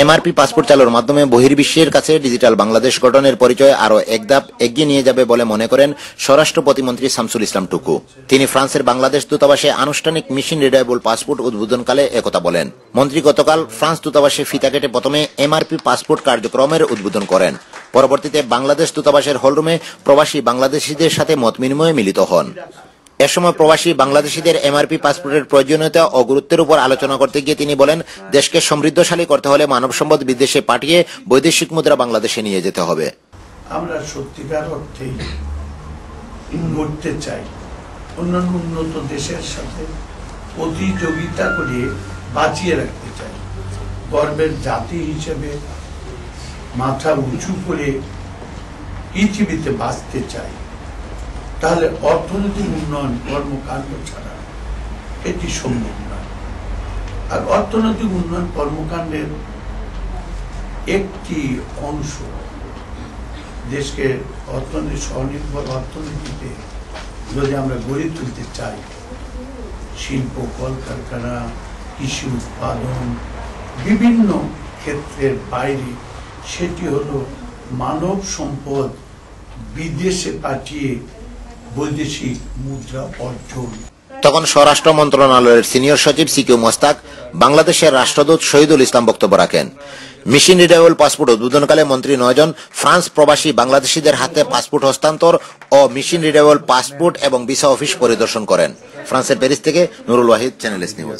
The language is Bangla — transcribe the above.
এমআরপি পাসপোর্ট চালুর মাধ্যমে বহির্বিশ্বের কাছে ডিজিটাল বাংলাদেশ গঠনের পরিচয় আরও এক ধাপ এগিয়ে নিয়ে যাবে বলে মনে করেন স্বরাষ্ট্র প্রতিমন্ত্রী শামসুল ইসলাম টুকু। তিনি ফ্রান্সের বাংলাদেশ দূতাবাসে আনুষ্ঠানিক মেশিন রিডেবল পাসপোর্ট উদ্বোধনকালে একথা বলেন। মন্ত্রী গতকাল ফ্রান্স দূতাবাসে ফিতা কেটে প্রথমে এমআরপি পাসপোর্ট কার্যক্রমের উদ্বোধন করেন। পরবর্তীতে বাংলাদেশ দূতাবাসের হলরুমে প্রবাসী বাংলাদেশিদের সাথে মত বিনিময়ে মিলিত হন। এ সময় প্রবাসী বাংলাদেশিদের এমআরপি পাসপোর্টের প্রয়োজনীয়তা ও গুরুত্বের উপর আলোচনা করতে গিয়ে তিনি বলেন, দেশকে সমৃদ্ধশালী করতে হলে মানব সম্পদ বিদেশে পাঠিয়ে বৈদেশিক মুদ্রা বাংলাদেশে নিয়ে যেতে হবে। আমরা সত্যিকার অর্থেই গড়তে চাই, অন্যান্য উন্নত দেশের সাথে প্রতিযোগিতা করে বাঁচিয়ে রাখতে চাই, গর্বের জাতি হিসেবে মাথা উঁচু করে পৃথিবীতে বাঁচতে চাই। তাহলে অর্থনৈতিক উন্নয়ন কর্মকাণ্ড ছাড়া এটি সম্ভব নয়। আর অর্থনৈতিক উন্নয়ন কর্মকাণ্ডের একটি অংশ দেশকে অর্থনীতি স্বনির্ভর অর্থনীতিতে যদি আমরা গড়ে তুলতে চাই, শিল্প কলকারখানা, কৃষি উৎপাদন বিভিন্ন ক্ষেত্রের বাইরে, সেটি হলো মানব সম্পদ বিদেশে পাঠিয়ে বৈদেশিক মুদ্রা অর্জন। তখন স্বরাষ্ট্র মন্ত্রণালয়ের সিনিয়র সচিব সিকিউ মোস্তাক, বাংলাদেশের রাষ্ট্রদূত শহীদুল ইসলাম বক্তব্য রাখেন। মেশিন রিডেবল পাসপোর্ট উদ্বোধনকালে মন্ত্রী 9 জন ফ্রান্স প্রবাসী বাংলাদেশিদের হাতে পাসপোর্ট হস্তান্তর ও মেশিন রিডেবল পাসপোর্ট এবং ভিসা অফিস পরিদর্শন করেন। ফ্রান্সের প্যারিস থেকে Nurul Wahid, channel S news.